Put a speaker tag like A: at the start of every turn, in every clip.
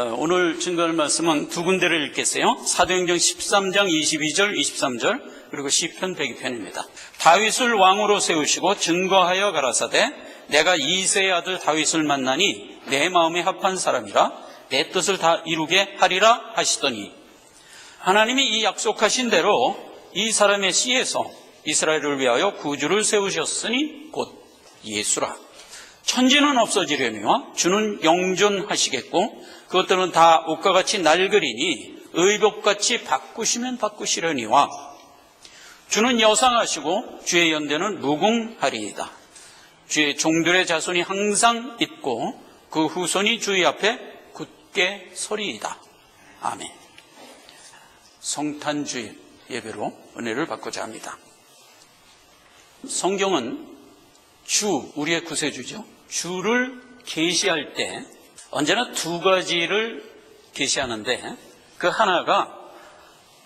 A: 오늘 증거할 말씀은 두 군데를 읽겠어요. 사도행전 13장 22절 23절 그리고 시편 102편입니다. 다윗을 왕으로 세우시고 증거하여 가라사대 내가 이새의 아들 다윗을 만나니 내 마음에 합한 사람이라 내 뜻을 다 이루게 하리라 하시더니 하나님이 이 약속하신 대로 이 사람의 씨에서 이스라엘을 위하여 구주를 세우셨으니 곧 예수라. 천지는 없어지려니와 주는 영존하시겠고 그것들은 다 옷과 같이 낡으리니 의복같이 바꾸시면 바꾸시려니와 주는 여상하시고 주의 연대는 무궁하리이다. 주의 종들의 자손이 항상 있고 그 후손이 주의 앞에 굳게 서리이다. 아멘. 성탄주일 예배로 은혜를 받고자 합니다. 성경은 주, 우리의 구세주죠. 주를 계시할 때 언제나 두 가지를 계시하는데 그 하나가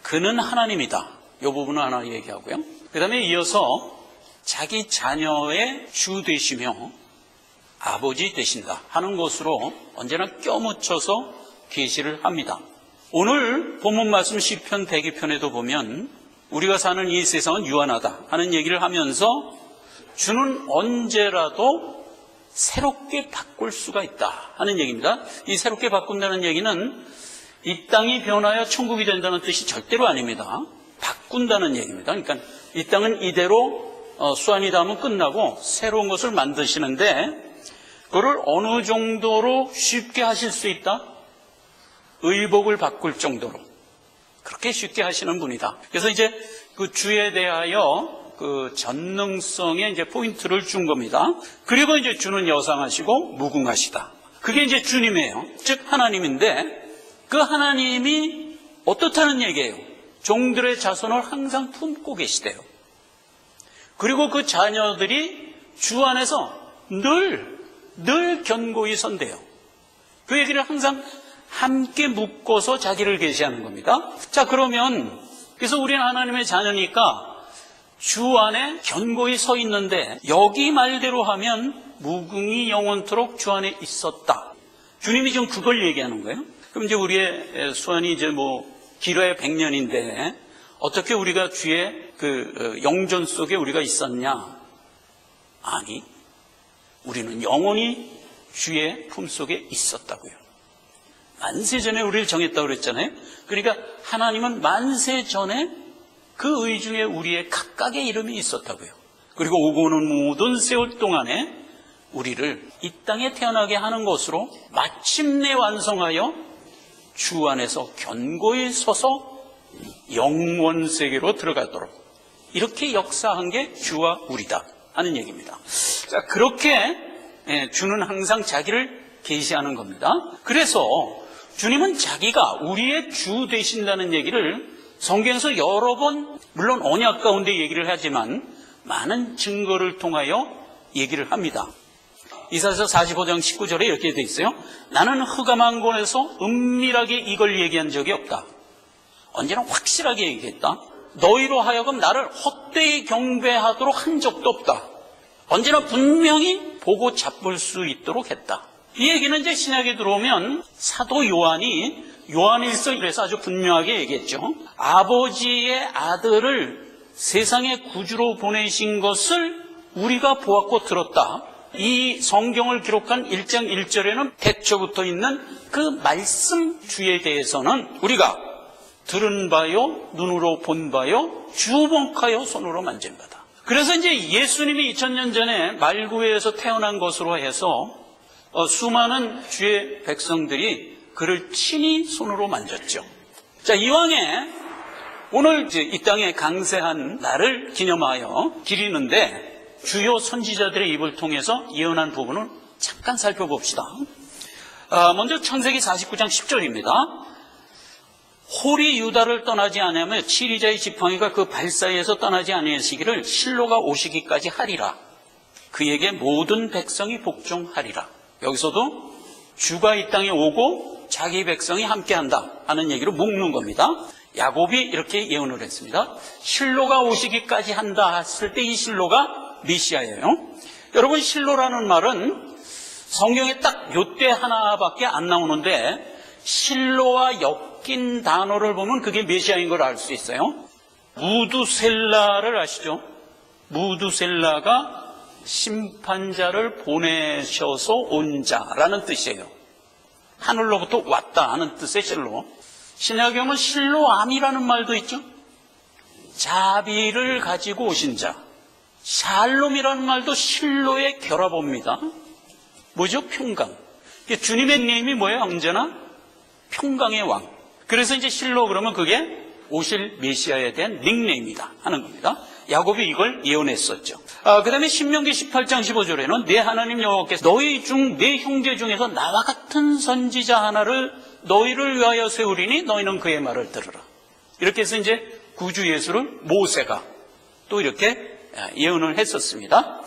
A: 그는 하나님이다. 이 부분을 하나 얘기하고요. 그 다음에 이어서 자기 자녀의 주 되시며 아버지 되신다 하는 것으로 언제나 껴묻혀서 계시를 합니다. 오늘 본문 말씀 시편 102편에도 보면 우리가 사는 이 세상은 유한하다 하는 얘기를 하면서 주는 언제라도 새롭게 바꿀 수가 있다 하는 얘기입니다. 이 새롭게 바꾼다는 얘기는 이 땅이 변하여 천국이 된다는 뜻이 절대로 아닙니다. 바꾼다는 얘기입니다. 그러니까 이 땅은 이대로 수완이 닿으면 끝나고 새로운 것을 만드시는데 그거를 어느 정도로 쉽게 하실 수 있다? 의복을 바꿀 정도로 그렇게 쉽게 하시는 분이다. 그래서 이제 그 주에 대하여 그 전능성에 이제 포인트를 준 겁니다. 그리고 이제 주는 여상하시고 무궁하시다. 그게 이제 주님이에요. 즉 하나님인데 그 하나님이 어떻다는 얘기예요? 종들의 자손을 항상 품고 계시대요. 그리고 그 자녀들이 주 안에서 늘 견고히 선대요. 그 얘기를 항상 함께 묶어서 자기를 계시하는 겁니다. 자, 그러면 그래서 우리는 하나님의 자녀니까 주 안에 견고히 서 있는데 여기 말대로 하면 무궁히 영원토록 주 안에 있었다. 주님이 좀 그걸 얘기하는 거예요. 그럼 이제 우리의 수완이 이제 길어야 100년인데 어떻게 우리가 주의 그 영존 속에 우리가 있었냐? 아니, 우리는 영원히 주의 품 속에 있었다고요. 만세 전에 우리를 정했다고 그랬잖아요. 그러니까 하나님은 만세 전에 그 의중에 우리의 각각의 이름이 있었다고요. 그리고 오고 오는 모든 세월 동안에 우리를 이 땅에 태어나게 하는 것으로 마침내 완성하여 주 안에서 견고히 서서 영원 세계로 들어가도록 이렇게 역사한 게 주와 우리다 하는 얘기입니다. 자, 그렇게 주는 항상 자기를 계시하는 겁니다. 그래서 주님은 자기가 우리의 주 되신다는 얘기를 성경에서 여러 번 물론 언약 가운데 얘기를 하지만 많은 증거를 통하여 얘기를 합니다. 이사야서 45장 19절에 이렇게 되어 있어요. 나는 흑암한 곳에서 은밀하게 이걸 얘기한 적이 없다. 언제나 확실하게 얘기했다. 너희로 하여금 나를 헛되이 경배하도록 한 적도 없다. 언제나 분명히 보고 잡을 수 있도록 했다. 이 얘기는 이제 신약에 들어오면 사도 요한일서에서 아주 분명하게 얘기했죠. 아버지의 아들을 세상의 구주로 보내신 것을 우리가 보았고 들었다. 이 성경을 기록한 1장 1절에는 태초부터 있는 그 말씀 주에 대해서는 우리가 들은 바요, 눈으로 본 바요, 주목하여 손으로 만진 바다. 그래서 이제 예수님이 2000년 전에 말구에서 태어난 것으로 해서 수많은 주의 백성들이 그를 친히 손으로 만졌죠. 자, 이왕에 오늘 이제 이 땅에 강세한 날을 기념하여 기리는데 주요 선지자들의 입을 통해서 예언한 부분을 잠깐 살펴봅시다. 먼저 창세기 49장 10절입니다. 홀이 유다를 떠나지 아니하며 치리자의 지팡이가 그 발 사이에서 떠나지 아니하시기를 실로가 오시기까지 하리라. 그에게 모든 백성이 복종하리라. 여기서도 주가 이 땅에 오고 자기 백성이 함께한다 하는 얘기로 묶는 겁니다. 야곱이 이렇게 예언을 했습니다. 실로가 오시기까지 한다 했을 때 이 실로가 메시아예요. 여러분, 실로라는 말은 성경에 딱 요 때 하나밖에 안 나오는데 실로와 엮인 단어를 보면 그게 메시아인 걸 알 수 있어요. 무두셀라를 아시죠? 무두셀라가 심판자를 보내셔서 온 자라는 뜻이에요. 하늘로부터 왔다 하는 뜻의 실로. 신약경은 실로암이라는 말도 있죠. 자비를 가지고 오신 자. 샬롬이라는 말도 실로의 결합어입니다. 뭐죠? 평강. 주님의 닉네임이 뭐예요? 언제나 평강의 왕. 그래서 이제 실로 그러면 그게 오실 메시아에 대한 닉네임이다 하는 겁니다. 야곱이 이걸 예언했었죠. 그 다음에 신명기 18장 15절에는 내 하나님 여호와께서 너희 중 내 형제 중에서 나와 같은 선지자 하나를 너희를 위하여 세우리니 너희는 그의 말을 들으라. 이렇게 해서 이제 구주 예수를 모세가 또 이렇게 예언을 했었습니다.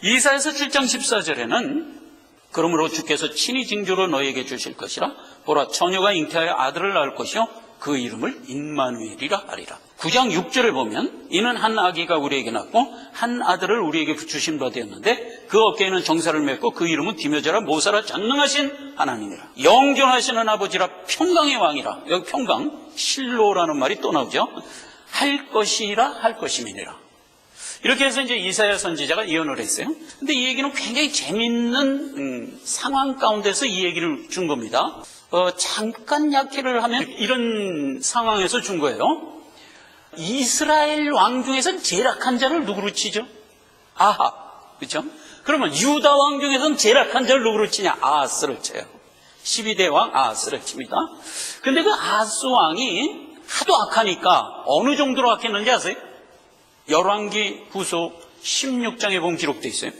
A: 이사야서 7장 14절에는 그러므로 주께서 친히 징조로 너희에게 주실 것이라. 보라, 처녀가 잉태하여 아들을 낳을 것이요 그 이름을 임마누엘이라 하리라. 9장 6절에 보면 이는 한 아기가 우리에게 낳고 한 아들을 우리에게 주신 바 되었는데 그 어깨에는 정사를 맺고 그 이름은 디며자라 모사라 전능하신 하나님이라. 영존하시는 아버지라 평강의 왕이라. 여기 평강, 실로라는 말이 또 나오죠. 할 것이라 할 것임이니라. 이렇게 해서 이제 이사야 선지자가 예언을 했어요. 근데 이 얘기는 굉장히 재밌는 상황 가운데서 이 얘기를 준 겁니다. 잠깐 약해를 하면 이런 상황에서 준 거예요. 이스라엘 왕 중에서는 제일 악한 자를 누구로 치죠? 아합. 그렇죠? 그러면 유다 왕 중에서는 제일 악한 자를 누구로 치냐? 아하스를 쳐요. 12대 왕 아하스를 칩니다. 근데 그 아하스 왕이 하도 악하니까 어느 정도로 악했는지 아세요? 열왕기 후서 16장에 보면 기록되어 있어요.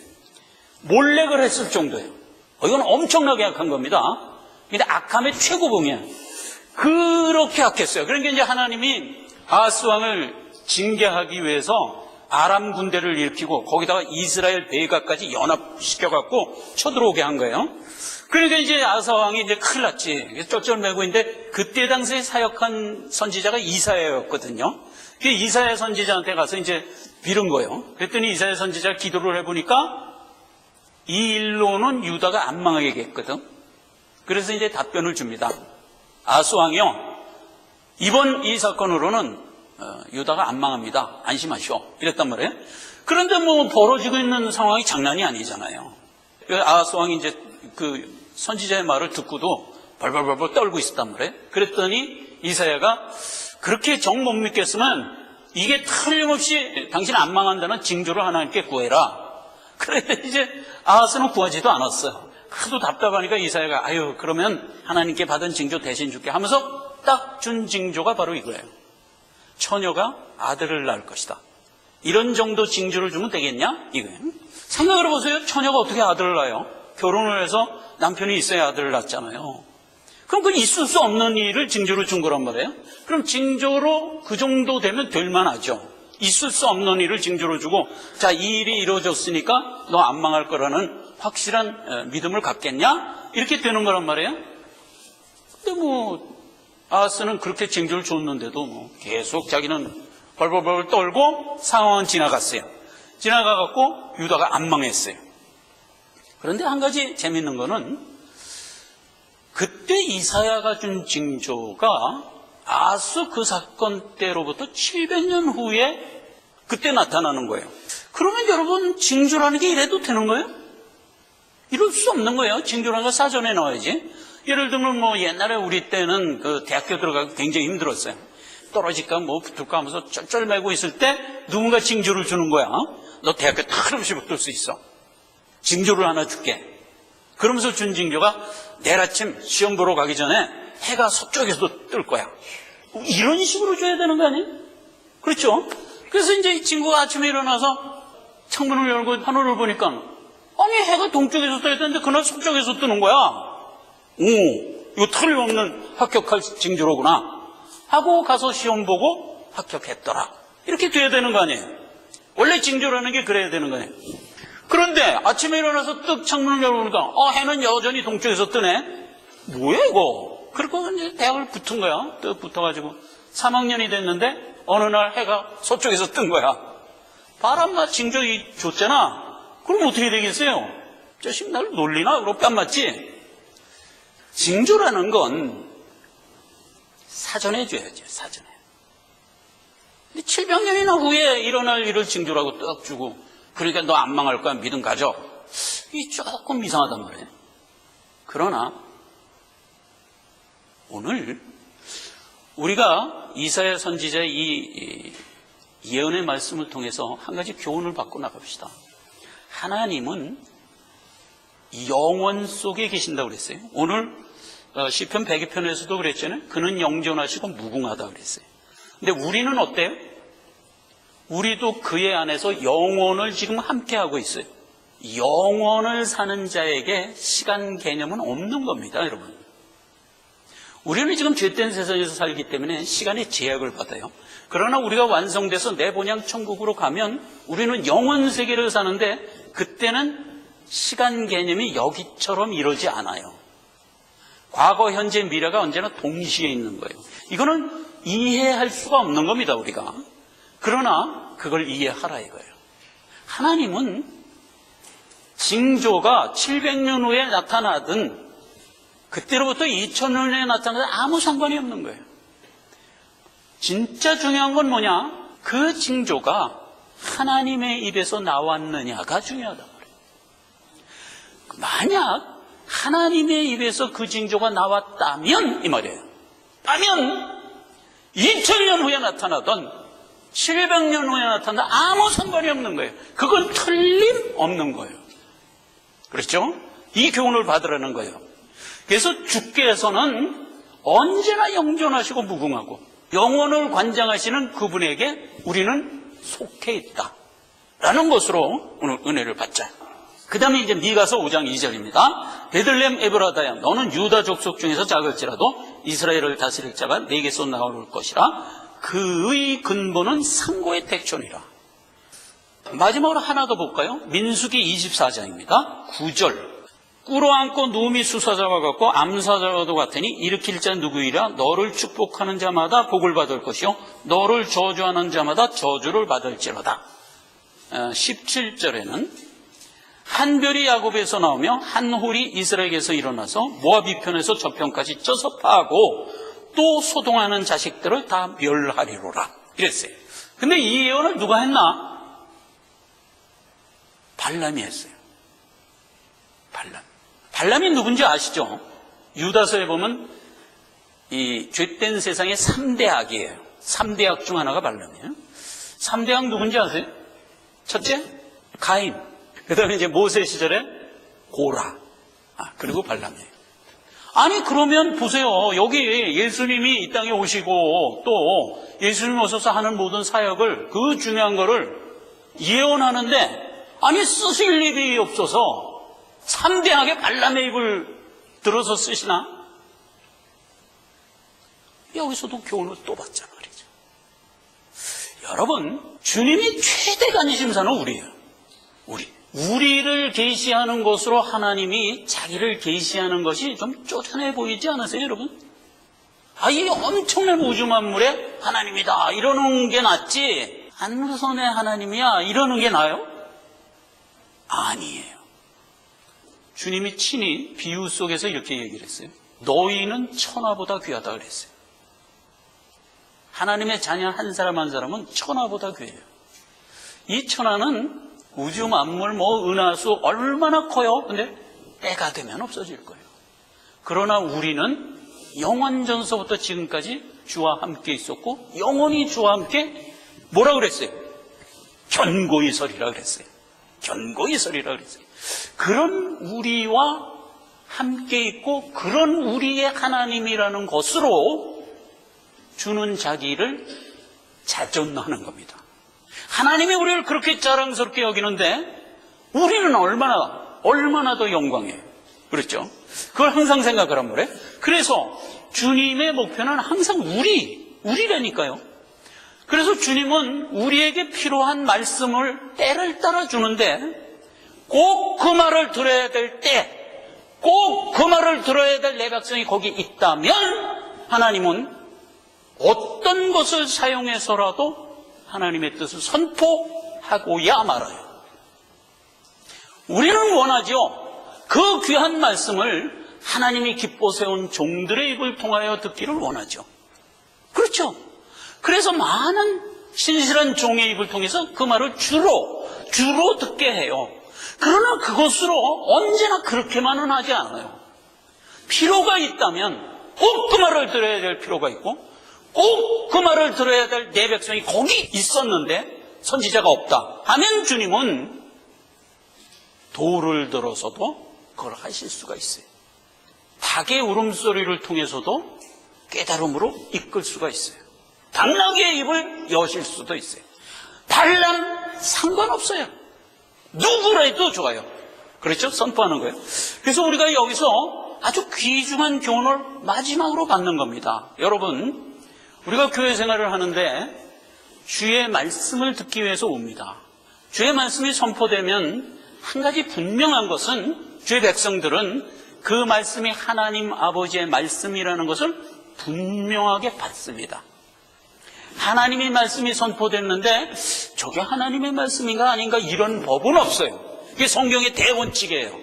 A: 몰렉을 했을 정도예요. 이건 엄청나게 악한 겁니다. 근데 악함의 최고봉이에요. 그렇게 악했어요. 그러니까 이제 하나님이 아하스 왕을 징계하기 위해서 아람 군대를 일으키고 거기다가 이스라엘 대가까지 연합시켜갖고 쳐들어오게 한 거예요. 그러니까 이제 아하스 왕이 이제 큰일 났지. 쩔쩔매고 있는데 그때 당시에 사역한 선지자가 이사야였거든요. 그 이사야 선지자한테 가서 이제 빌은 거예요. 그랬더니 이사야 선지자가 기도를 해보니까 이 일로는 유다가 안 망하겠거든. 그래서 이제 답변을 줍니다. 아하스 왕이요, 이번 이 사건으로는 유다가 안 망합니다. 안심하시오. 이랬단 말이에요. 그런데 뭐 벌어지고 있는 상황이 장난이 아니잖아요. 아하스 왕이 이제 그 선지자의 말을 듣고도 벌벌벌벌 떨고 있었단 말이에요. 그랬더니 이사야가 그렇게 정 못 믿겠으면 이게 틀림없이 당신 안 망한다는 징조를 하나님께 구해라. 그런데 이제 아하스는 구하지도 않았어요. 하도 답답하니까 이사야가 아유 그러면 하나님께 받은 징조 대신 줄게 하면서 딱 준 징조가 바로 이거예요. 처녀가 아들을 낳을 것이다. 이런 정도 징조를 주면 되겠냐? 이거예요. 생각을 해보세요. 처녀가 어떻게 아들을 낳아요? 결혼을 해서 남편이 있어야 아들을 낳잖아요. 그럼 그건 있을 수 없는 일을 징조로 준 거란 말이에요. 그럼 징조로 그 정도 되면 될 만하죠. 있을 수 없는 일을 징조로 주고 자, 이 일이 이루어졌으니까 너 안 망할 거라는 확실한 믿음을 갖겠냐? 이렇게 되는 거란 말이에요. 근데 뭐 아하스는 그렇게 징조를 줬는데도 뭐 계속 자기는 벌벌벌 떨고 상황은 지나갔어요. 지나가갖고 유다가 안 망했어요. 그런데 한 가지 재밌는 거는 그때 이사야가 준 징조가 아하스 그 사건 때로부터 700년 후에 그때 나타나는 거예요. 그러면 여러분 징조라는 게 이래도 되는 거예요? 이럴 수 없는 거예요. 징조라는 거 사전에 나와야지. 예를 들면 뭐 옛날에 우리 때는 그 대학교 들어가기 굉장히 힘들었어요. 떨어질까 뭐 붙을까 하면서 쩔쩔매고 있을 때 누군가 징조를 주는 거야. 너 대학교 틀림없이 붙을 수 있어. 징조를 하나 줄게. 그러면서 준 징조가 내일 아침 시험 보러 가기 전에 해가 서쪽에서도 뜰 거야. 이런 식으로 줘야 되는 거 아니에요? 그렇죠? 그래서 이제 이 친구가 아침에 일어나서 창문을 열고 하늘을 보니까 아니 해가 동쪽에서 떠야 되는데 그날 서쪽에서 뜨는 거야. 오, 이거 틀림없는 합격할 징조로구나 하고 가서 시험 보고 합격했더라. 이렇게 돼야 되는 거 아니에요? 원래 징조라는 게 그래야 되는 거예요. 그런데 아침에 일어나서 뜩 창문을 열어보니까 해는 여전히 동쪽에서 뜨네. 뭐야 이거? 그리고 이제 대학을 붙은 거야. 뜩 붙어가지고 3학년이 됐는데 어느 날 해가 서쪽에서 뜬 거야. 바람맞 징조 줬잖아. 그럼 어떻게 되겠어요? 자식 날 놀리나? 그럼 뺨 맞지? 징조라는 건 사전에 줘야죠, 사전에. 근데 700년이나 후에 일어날 일을 징조라고 딱 주고, 그러니까 너 안 망할 거야, 믿음 가져. 이게 조금 이상하단 말이에요. 그러나 오늘 우리가 이사야 선지자의 이 예언의 말씀을 통해서 한 가지 교훈을 받고 나갑시다. 하나님은 영원 속에 계신다고 그랬어요. 오늘 시편 102편에서도 그랬잖아요. 그는 영존하시고 무궁하다 그랬어요. 근데 우리는 어때요? 우리도 그의 안에서 영원을 지금 함께하고 있어요. 영원을 사는 자에게 시간 개념은 없는 겁니다, 여러분. 우리는 지금 죄된 세상에서 살기 때문에 시간의 제약을 받아요. 그러나 우리가 완성돼서 내 본향 천국으로 가면 우리는 영원 세계를 사는데 그때는 시간 개념이 여기처럼 이러지 않아요. 과거, 현재, 미래가 언제나 동시에 있는 거예요. 이거는 이해할 수가 없는 겁니다, 우리가. 그러나 그걸 이해하라 이거예요. 하나님은 징조가 700년 후에 나타나든 그때로부터 2000년 후에 나타나든 아무 상관이 없는 거예요. 진짜 중요한 건 뭐냐? 그 징조가 하나님의 입에서 나왔느냐가 중요하단 말이에요. 만약 하나님의 입에서 그 징조가 나왔다면 이 말이에요. 라면 2000년 후에 나타나던 700년 후에 나타나던 아무 상관이 없는 거예요. 그건 틀림없는 거예요. 그렇죠? 이 교훈을 받으라는 거예요. 그래서 주께서는 언제나 영존하시고 무궁하고 영원을 관장하시는 그분에게 우리는 속해 있다 라는 것으로 오늘 은혜를 받자. 그 다음에 이제 미가서 5장 2절입니다. 베들레헴 에브라다야 너는 유다 족속 중에서 작을지라도 이스라엘을 다스릴 자가 내게서 나올 것이라. 그의 근본은 상고의 택촌이라. 마지막으로 하나 더 볼까요? 민수기 24장입니다. 9절. 꿇어앉고 누움이 수사자와 같고 암사자와도 같으니 일으킬 자 누구이라. 너를 축복하는 자마다 복을 받을 것이요 너를 저주하는 자마다 저주를 받을지로다. 17절에는 한 별이 야곱에서 나오며 한 홀이 이스라엘에서 일어나서 모압 이편에서 저편까지 쪄서 파하고 또 소동하는 자식들을 다 멸하리로라 이랬어요. 근데 이 예언을 누가 했나? 발람이 했어요. 발람이 누군지 아시죠? 유다서에 보면 이 죄된 세상의 3대 악이에요. 3대 악 중 하나가 발람이에요. 3대 악 누군지 아세요? 첫째, 가인. 그 다음에 이제 모세 시절에 고라. 그리고 발람이에요. 아니, 그러면 보세요. 여기 예수님이 이 땅에 오시고 또 예수님 오셔서 하는 모든 사역을 그 중요한 거를 예언하는데 아니, 쓰실 일이 없어서 3대하게 발람의 입을 들어서 쓰시나? 여기서도 교훈을 또 받자 말이죠. 여러분, 주님이 최대 관심사는 우리예요. 우리를 계시하는 것으로 하나님이 자기를 계시하는 것이 좀 쪼잔해 보이지 않으세요, 여러분? 이 엄청난 우주 만물에 하나님이다 이러는 게 낫지 안무선의 하나님이야 이러는 게 나아요? 아니에요. 주님이 친히 비유 속에서 이렇게 얘기를 했어요. 너희는 천하보다 귀하다 그랬어요. 하나님의 자녀 한 사람 한 사람은 천하보다 귀해요. 이 천하는 우주 만물 은하수 얼마나 커요. 근데 때가 되면 없어질 거예요. 그러나 우리는 영원 전서부터 지금까지 주와 함께 있었고 영원히 주와 함께 뭐라 그랬어요? 견고히 서리라 그랬어요. 견고히 서리라 그랬어요. 그런 우리와 함께 있고 그런 우리의 하나님이라는 것으로 주는 자기를 자존하는 겁니다. 하나님이 우리를 그렇게 자랑스럽게 여기는데 우리는 얼마나 더 영광이에요. 그렇죠? 그걸 항상 생각하란 말이에요. 그래서 주님의 목표는 항상 우리라니까요. 그래서 주님은 우리에게 필요한 말씀을 때를 따라 주는데 꼭 그 말을 들어야 될 때, 꼭 그 말을 들어야 될 내 백성이 거기 있다면 하나님은 어떤 것을 사용해서라도 하나님의 뜻을 선포하고야 말아요. 우리는 원하죠. 그 귀한 말씀을 하나님이 기뻐 세운 종들의 입을 통하여 듣기를 원하죠. 그렇죠. 그래서 많은 신실한 종의 입을 통해서 그 말을 주로 듣게 해요. 그러나 그것으로 언제나 그렇게만은 하지 않아요. 필요가 있다면 꼭 그 말을 들어야 될 필요가 있고, 꼭 그 말을 들어야 될 내 백성이 거기 있었는데 선지자가 없다 하면 주님은 돌을 들어서도 그걸 하실 수가 있어요. 닭의 울음소리를 통해서도 깨달음으로 이끌 수가 있어요. 당나귀의 입을 여실 수도 있어요. 반란 상관없어요. 누구라도 좋아요. 그렇죠? 선포하는 거예요. 그래서 우리가 여기서 아주 귀중한 교훈을 마지막으로 받는 겁니다. 여러분, 우리가 교회 생활을 하는데 주의 말씀을 듣기 위해서 옵니다. 주의 말씀이 선포되면 한 가지 분명한 것은 주의 백성들은 그 말씀이 하나님 아버지의 말씀이라는 것을 분명하게 받습니다. 하나님의 말씀이 선포됐는데 저게 하나님의 말씀인가 아닌가 이런 법은 없어요. 이게 성경의 대원칙이에요.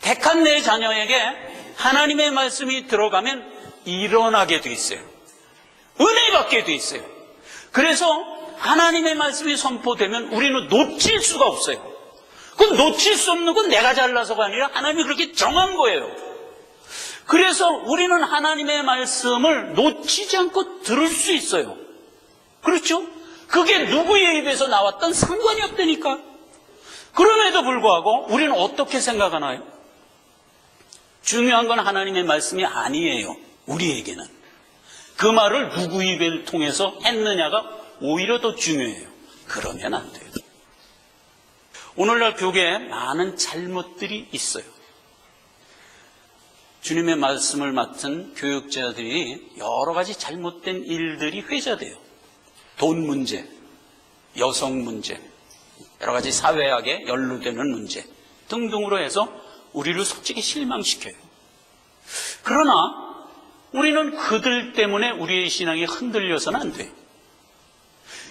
A: 택한 내 자녀에게 하나님의 말씀이 들어가면 일어나게 돼 있어요. 은혜 받게 돼 있어요. 그래서 하나님의 말씀이 선포되면 우리는 놓칠 수가 없어요. 그 놓칠 수 없는 건 내가 잘나서가 아니라 하나님이 그렇게 정한 거예요. 그래서 우리는 하나님의 말씀을 놓치지 않고 들을 수 있어요. 그렇죠? 그게 누구의 입에서 나왔던 상관이 없다니까. 그럼에도 불구하고 우리는 어떻게 생각하나요? 중요한 건 하나님의 말씀이 아니에요. 우리에게는. 그 말을 누구 입을 통해서 했느냐가 오히려 더 중요해요. 그러면 안 돼요. 오늘날 교계에 많은 잘못들이 있어요. 주님의 말씀을 맡은 교육자들이 여러 가지 잘못된 일들이 회자돼요. 돈 문제, 여성 문제, 여러 가지 사회학에 연루되는 문제 등등으로 해서 우리를 솔직히 실망시켜요. 그러나 우리는 그들 때문에 우리의 신앙이 흔들려서는 안 돼요.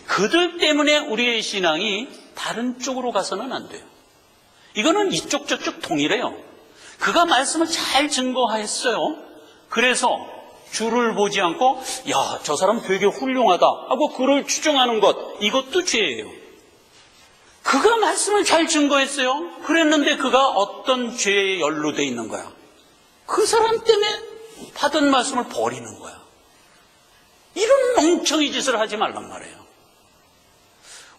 A: 그들 때문에 우리의 신앙이 다른 쪽으로 가서는 안 돼요. 이거는 이쪽 저쪽 동일해요. 그가 말씀을 잘 증거했어요. 그래서 주를 보지 않고 야, 저 사람 되게 훌륭하다 하고 그를 추종하는 것, 이것도 죄예요. 그가 말씀을 잘 증거했어요. 그랬는데 그가 어떤 죄에 연루되어 있는 거야. 그 사람 때문에 받은 말씀을 버리는 거야. 이런 멍청이 짓을 하지 말란 말이에요.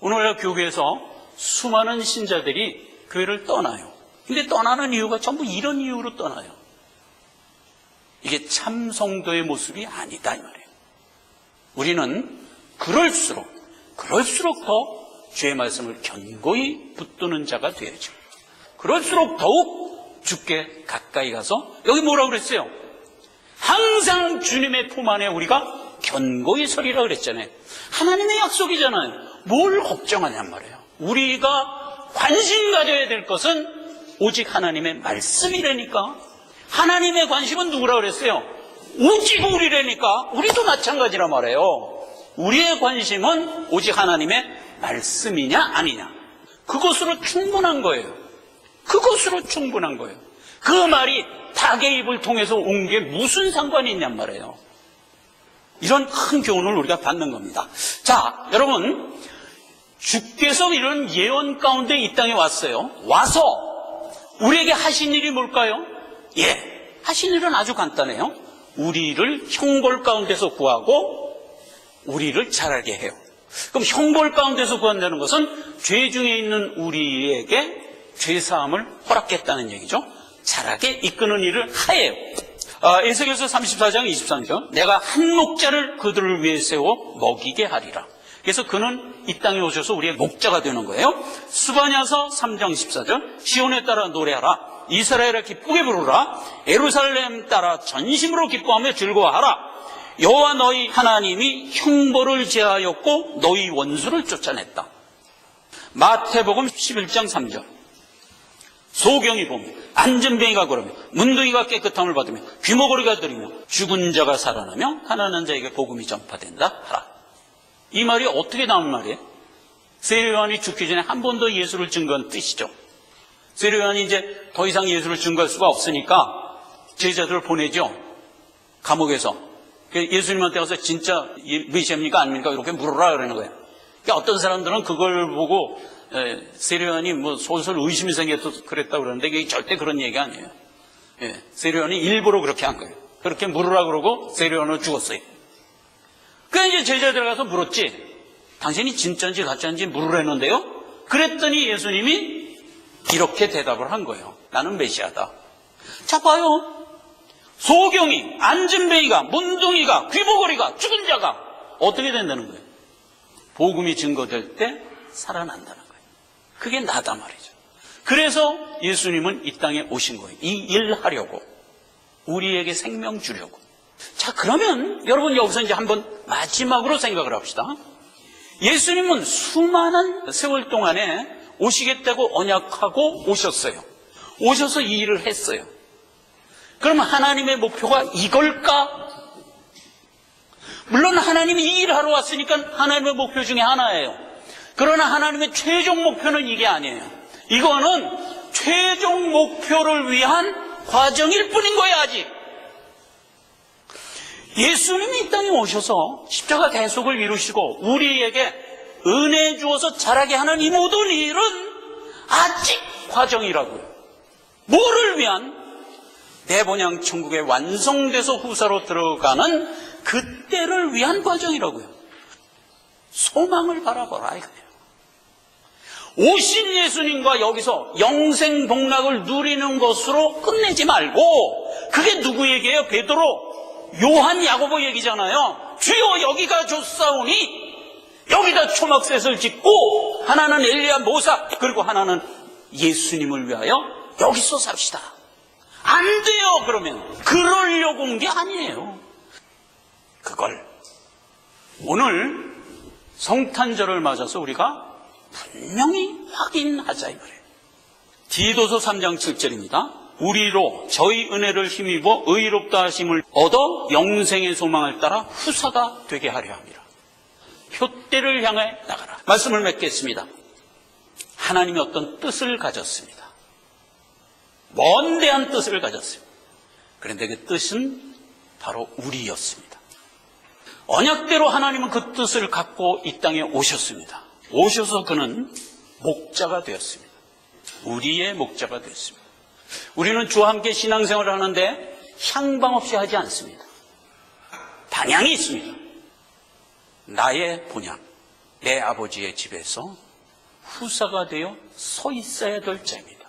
A: 오늘날 교회에서 수많은 신자들이 교회를 떠나요. 근데 떠나는 이유가 전부 이런 이유로 떠나요. 이게 참 성도의 모습이 아니다 이 말이에요. 우리는 그럴수록 더 주의 말씀을 견고히 붙드는 자가 되어야죠. 그럴수록 더욱 주께 가까이 가서, 여기 뭐라고 그랬어요? 항상 주님의 품 안에 우리가 견고히 서리라 그랬잖아요. 하나님의 약속이잖아요. 뭘 걱정하냔 말이에요. 우리가 관심 가져야 될 것은 오직 하나님의 말씀이라니까. 하나님의 관심은 누구라 그랬어요? 오직 우리라니까. 우리도 마찬가지란 말이에요. 우리의 관심은 오직 하나님의 말씀이냐 아니냐, 그것으로 충분한 거예요. 그것으로 충분한 거예요. 그 말이 닭의 입을 통해서 온 게 무슨 상관이 있냔 말이에요. 이런 큰 교훈을 우리가 받는 겁니다. 자, 여러분, 주께서 이런 예언 가운데 이 땅에 왔어요. 와서 우리에게 하신 일이 뭘까요? 하신 일은 아주 간단해요. 우리를 형벌 가운데서 구하고 우리를 자라게 해요. 그럼 형벌 가운데서 구한다는 것은 죄 중에 있는 우리에게 죄사함을 허락했다는 얘기죠. 자라게 이끄는 일을 하예요. 에스겔서 34장 23절, 내가 한 목자를 그들을 위해 세워 먹이게 하리라. 그래서 그는 이 땅에 오셔서 우리의 목자가 되는 거예요. 스바냐서 3장 14절, 시온에 따라 노래하라. 이스라엘에 기쁘게 부르라. 예루살렘 따라 전심으로 기뻐하며 즐거워하라. 여호와 너희 하나님이 형벌을 제하였고 너희 원수를 쫓아냈다. 마태복음 11장 3절, 소경이 보며 안전뱅이가 걸으며 문둥이가 깨끗함을 받으며 귀머거리가 들으며 죽은 자가 살아나며 가난한 자에게 복음이 전파된다 하라. 이 말이 어떻게 나온 말이에요? 세례요한이 죽기 전에 한 번 더 예수를 증거한 뜻이죠. 세례요한이 이제 더 이상 예수를 증거할 수가 없으니까 제자들을 보내죠. 감옥에서. 예수님한테 가서 진짜 메시아입니까 아닙니까? 이렇게 물어라 그러는 거예요. 그러니까 어떤 사람들은 그걸 보고 세례요한이 뭐 솔솔 의심이 생겨서 그랬다 그러는데 이게 절대 그런 얘기 아니에요. 세례요한이 일부러 그렇게 한 거예요. 그렇게 물으라 그러고 세례요한은 죽었어요. 그러니까 이제 제자들 가서 물었지. 당신이 진짜인지 가짜인지 물으라는데요. 그랬더니 예수님이 이렇게 대답을 한 거예요. 나는 메시아다. 자 봐요. 소경이, 안진뱅이가, 문둥이가, 귀보거리가, 죽은 자가 어떻게 된다는 거예요? 복음이 증거될 때 살아난다는 거예요. 그게 나다 말이죠. 그래서 예수님은 이 땅에 오신 거예요. 이 일 하려고. 우리에게 생명 주려고. 자, 그러면 여러분 여기서 이제 한번 마지막으로 생각을 합시다. 예수님은 수많은 세월 동안에 오시겠다고 언약하고 오셨어요. 오셔서 이 일을 했어요. 그러면 하나님의 목표가 이걸까? 물론 하나님이 이 일을 하러 왔으니까 하나님의 목표 중에 하나예요. 그러나 하나님의 최종 목표는 이게 아니에요. 이거는 최종 목표를 위한 과정일 뿐인 거예요, 아직. 예수님이 이 땅에 오셔서 십자가 대속을 이루시고 우리에게 은혜 주어서 자라게 하는 이 모든 일은 아직 과정이라고요. 뭐를 위한? 내 본향 천국에 완성돼서 후사로 들어가는 그때를 위한 과정이라고요. 소망을 바라보라 이거예요. 오신 예수님과 여기서 영생 복락을 누리는 것으로 끝내지 말고, 그게 누구 얘기예요? 베드로, 요한, 야고보 얘기잖아요. 주여 여기가 좋사오니 여기다 초막셋을 짓고 하나는 엘리야 모사 그리고 하나는 예수님을 위하여 여기서 삽시다. 안 돼요. 그러면 그러려고 온 게 아니에요. 그걸 오늘 성탄절을 맞아서 우리가 분명히 확인하자 이 말이에요. 디도서 3장 7절입니다. 우리로 저희 은혜를 힘입어 의롭다 하심을 얻어 영생의 소망을 따라 후사가 되게 하려 합니다. 표대를 향해 나가라. 말씀을 맺겠습니다. 하나님이 어떤 뜻을 가졌습니다. 먼대한 뜻을 가졌습니다. 그런데 그 뜻은 바로 우리였습니다. 언약대로 하나님은 그 뜻을 갖고 이 땅에 오셨습니다. 오셔서 그는 목자가 되었습니다. 우리의 목자가 되었습니다. 우리는 주와 함께 신앙생활을 하는데 향방 없이 하지 않습니다. 방향이 있습니다. 나의 본향, 내 아버지의 집에서 후사가 되어 서 있어야 될 자입니다.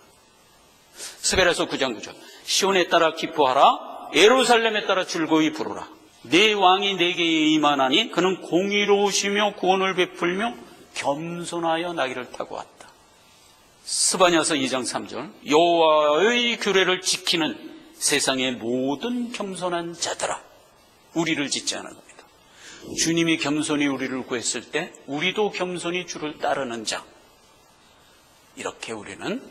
A: 스베라서 9장 9절. 시온에 따라 기뻐하라, 예루살렘에 따라 즐거이 부르라. 내 왕이 내게 임하나니 그는 공의로우시며 구원을 베풀며 겸손하여 나귀를 타고 왔다. 스바냐서 2장 3절. 여호와의 규례를 지키는 세상의 모든 겸손한 자들아. 우리를 짓지 않은 겁니다. 주님이 겸손히 우리를 구했을 때 우리도 겸손히 주를 따르는 자. 이렇게 우리는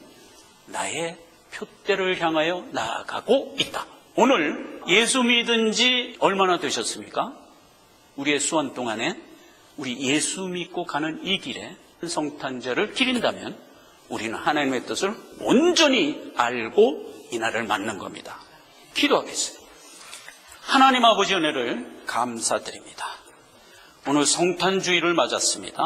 A: 나의 표대를 향하여 나아가고 있다. 오늘 예수 믿은 지 얼마나 되셨습니까? 우리의 수원 동안에 우리 예수 믿고 가는 이 길에 성탄절을 기린다면 우리는 하나님의 뜻을 온전히 알고 이 날을 맞는 겁니다. 기도하겠습니다. 하나님 아버지 은혜를 감사드립니다. 오늘 성탄주의를 맞았습니다.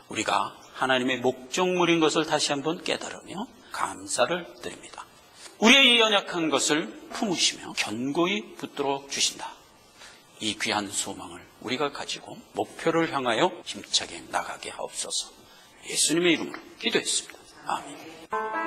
A: 우리가 하나님의 목적물인 것을 다시 한번 깨달으며 감사를 드립니다. 우리의 이 연약한 것을 품으시며 견고히 붙들어 주신다. 이 귀한 소망을 우리가 가지고 목표를 향하여 힘차게 나가게 하옵소서. 예수님의 이름으로 기도했습니다. 아멘.